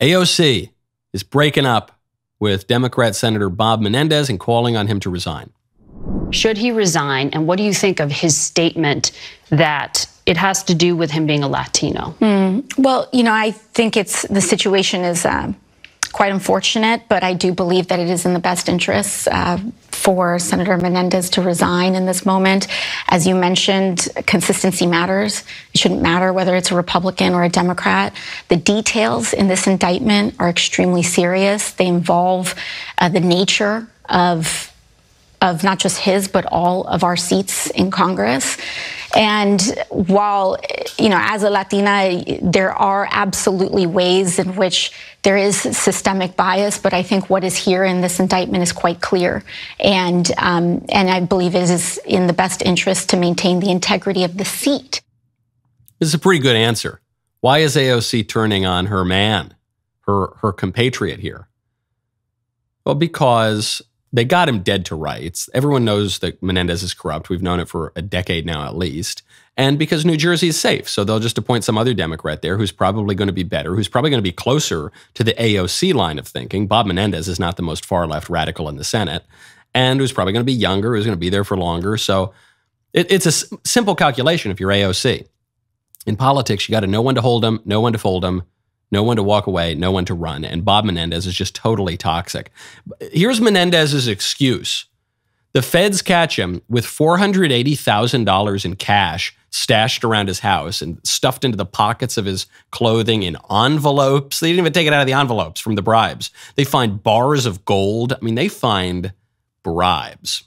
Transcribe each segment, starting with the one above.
AOC is breaking up with Democrat Senator Bob Menendez and calling on him to resign. Should he resign? And what do you think of his statement that it has to do with him being a Latino? Well, I think the situation is quite unfortunate, but I do believe that it is in the best interests for Senator Menendez to resign in this moment. As you mentioned, consistency matters. It shouldn't matter whether it's a Republican or a Democrat. The details in this indictment are extremely serious. They involve the nature of not just his, but all of our seats in Congress. And while, as a Latina, there are absolutely ways in which there is systemic bias, but I think what is here in this indictment is quite clear. And I believe it is in the best interest to maintain the integrity of the seat. This is a pretty good answer. Why is AOC turning on her man, her compatriot here? Well, because they got him dead to rights. Everyone knows that Menendez is corrupt. We've known it for a decade now at least. And because New Jersey is safe, so they'll just appoint some other Democrat there who's probably going to be better, who's probably going to be closer to the AOC line of thinking. Bob Menendez is not the most far-left radical in the Senate, and who's probably going to be younger, who's going to be there for longer. So it's a simple calculation if you're AOC. In politics, you got to know when to hold them, know when to fold them, know when to walk away, know when to run. And Bob Menendez is just totally toxic. Here's Menendez's excuse. The feds catch him with $480,000 in cash stashed around his house and stuffed into the pockets of his clothing in envelopes. They didn't even take it out of the envelopes from the bribes. They find bars of gold. I mean, they find bribes.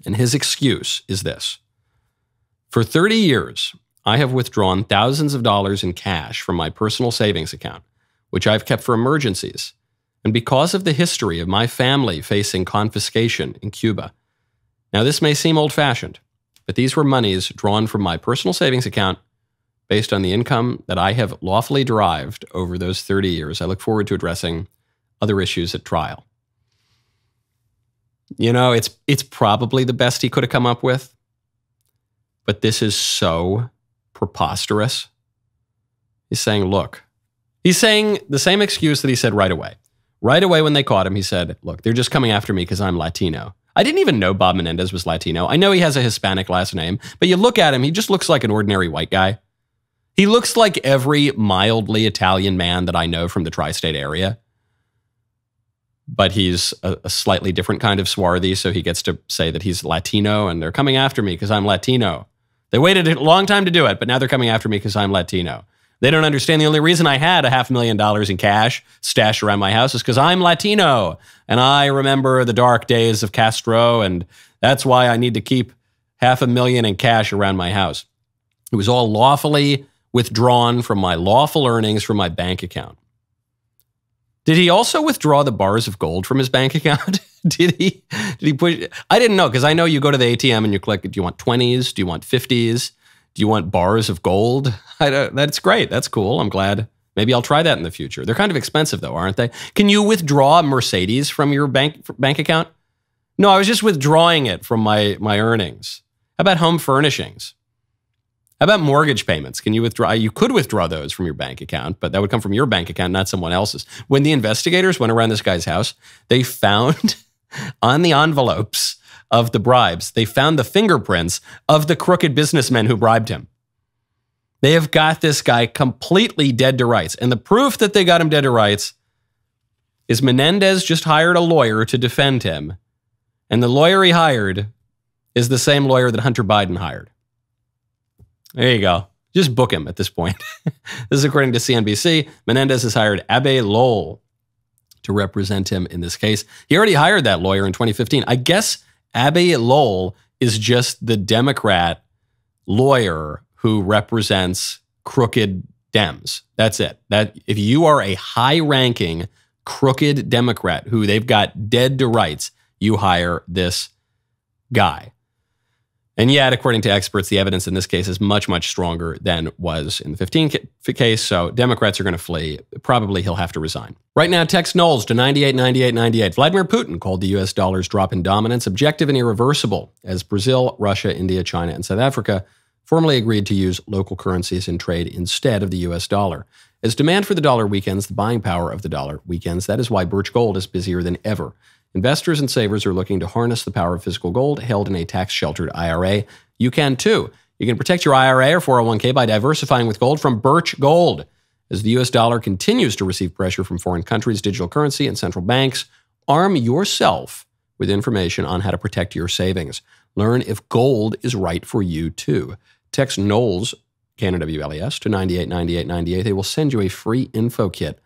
And his excuse is this. For 30 years, I have withdrawn thousands of dollars in cash from my personal savings account, which I've kept for emergencies. And because of the history of my family facing confiscation in Cuba. Now, this may seem old-fashioned, but these were monies drawn from my personal savings account based on the income that I have lawfully derived over those 30 years. I look forward to addressing other issues at trial. It's probably the best he could have come up with, but this is so preposterous. He's saying, look, he's saying the same excuse that he said right away. Right away when they caught him, he said, look, they're just coming after me because I'm Latino. I didn't even know Bob Menendez was Latino. I know he has a Hispanic last name, but you look at him, he just looks like an ordinary white guy. He looks like every mildly Italian man that I know from the tri-state area. But he's a slightly different kind of swarthy, so he gets to say that he's Latino and they're coming after me because I'm Latino. They waited a long time to do it, but now they're coming after me because I'm Latino. They don't understand the only reason I had $500,000 in cash stashed around my house is because I'm Latino. And I remember the dark days of Castro, and that's why I need to keep $500,000 in cash around my house. It was all lawfully withdrawn from my lawful earnings from my bank account. Did he also withdraw the bars of gold from his bank account? Did he push? I didn't know, because I know you go to the ATM and you click, do you want 20s? Do you want 50s? Do you want bars of gold? That's great. That's cool. I'm glad. Maybe I'll try that in the future. They're kind of expensive though, aren't they? Can you withdraw a Mercedes from your bank account? No, I was just withdrawing it from my earnings. How about home furnishings? How about mortgage payments? Can you withdraw? You could withdraw those from your bank account, but that would come from your bank account, not someone else's. When the investigators went around this guy's house, they found on the envelopes of the bribes, they found the fingerprints of the crooked businessmen who bribed him. They have got this guy completely dead to rights. And the proof that they got him dead to rights is Menendez just hired a lawyer to defend him. And the lawyer he hired is the same lawyer that Hunter Biden hired. There you go. Just book him at this point. This is according to CNBC. Menendez has hired Abe Lowell to represent him in this case. He already hired that lawyer in 2015. I guess Abe Lowell is just the Democrat lawyer who represents crooked Dems. That's it. That if you are a high-ranking crooked Democrat who they've got dead to rights, you hire this guy. And yet, according to experts, the evidence in this case is much, much stronger than was in the 15 case. So Democrats are going to flee. Probably he'll have to resign. Right now, text Knowles to 989898. Vladimir Putin called the U.S. dollar's drop in dominance objective and irreversible as Brazil, Russia, India, China, and South Africa formally agreed to use local currencies in trade instead of the U.S. dollar. As demand for the dollar weakens, the buying power of the dollar weakens. That is why Birch Gold is busier than ever. Investors and savers are looking to harness the power of physical gold held in a tax-sheltered IRA. You can too. You can protect your IRA or 401k by diversifying with gold from Birch Gold. As the U.S. dollar continues to receive pressure from foreign countries, digital currency, and central banks, arm yourself with information on how to protect your savings. Learn if gold is right for you too. Text Knowles, KNWLES, to 989898. They will send you a free info kit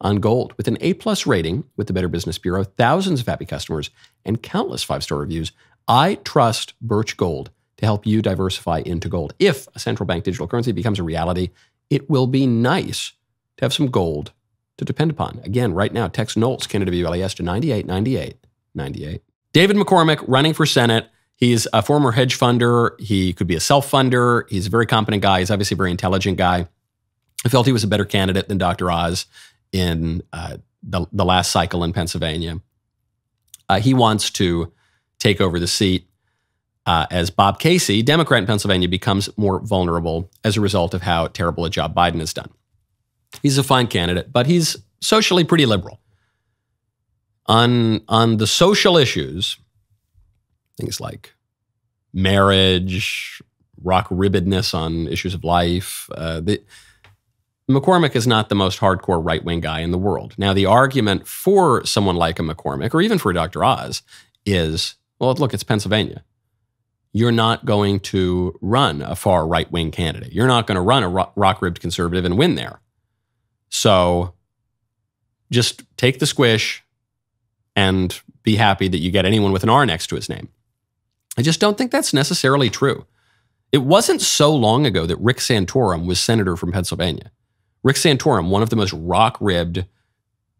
on gold with an A+ rating with the Better Business Bureau, thousands of happy customers, and countless 5-star reviews. I trust Birch Gold to help you diversify into gold. If a central bank digital currency becomes a reality, it will be nice to have some gold to depend upon. Again, right now, text Knowles, KNWLES, to 989898. David McCormick running for Senate. He's a former hedge funder. He could be a self-funder. He's a very competent guy. He's obviously a very intelligent guy. I felt he was a better candidate than Dr. Oz in the last cycle in Pennsylvania. He wants to take over the seat as Bob Casey, Democrat in Pennsylvania, becomes more vulnerable as a result of how terrible a job Biden has done. He's a fine candidate, but he's socially pretty liberal. On the social issues, things like marriage, rock-ribbedness on issues of life. McCormick is not the most hardcore right-wing guy in the world. Now, the argument for someone like a McCormick, or even for Dr. Oz, is, well, look, it's Pennsylvania. You're not going to run a far right-wing candidate. You're not going to run a rock-ribbed conservative and win there. So just take the squish and be happy that you get anyone with an R next to his name. I just don't think that's necessarily true. It wasn't so long ago that Rick Santorum was senator from Pennsylvania. Rick Santorum, one of the most rock-ribbed,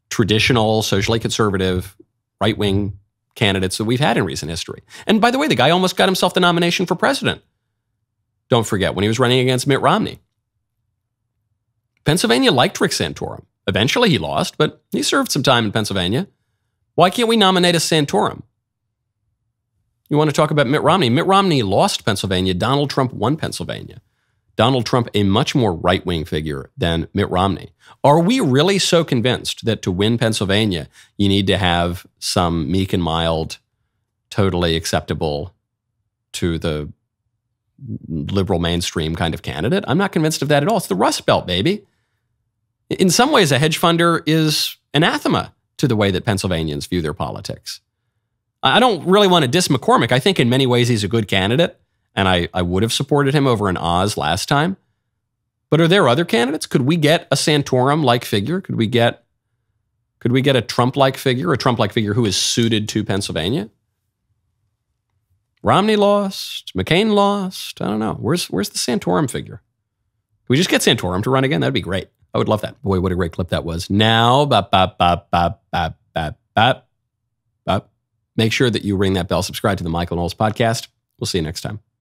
traditional, socially conservative, right-wing candidates that we've had in recent history. And by the way, the guy almost got himself the nomination for president. Don't forget, when he was running against Mitt Romney. Pennsylvania liked Rick Santorum. Eventually he lost, but he served some time in Pennsylvania. Why can't we nominate a Santorum? You want to talk about Mitt Romney? Mitt Romney lost Pennsylvania. Donald Trump won Pennsylvania. Donald Trump, a much more right-wing figure than Mitt Romney. Are we really so convinced that to win Pennsylvania, you need to have some meek and mild, totally acceptable to the liberal mainstream kind of candidate? I'm not convinced of that at all. It's the Rust Belt, baby. In some ways, a hedge funder is anathema to the way that Pennsylvanians view their politics. I don't really want to diss McCormick. I think in many ways he's a good candidate, and I would have supported him over an Oz last time. But are there other candidates? Could we get a Santorum-like figure? Could we get a Trump-like figure who is suited to Pennsylvania? Romney lost. McCain lost. I don't know. Where's the Santorum figure? Can we just get Santorum to run again? That'd be great. I would love that. Boy, what a great clip that was. Now, make sure that you ring that bell, subscribe to the Michael Knowles podcast. We'll see you next time.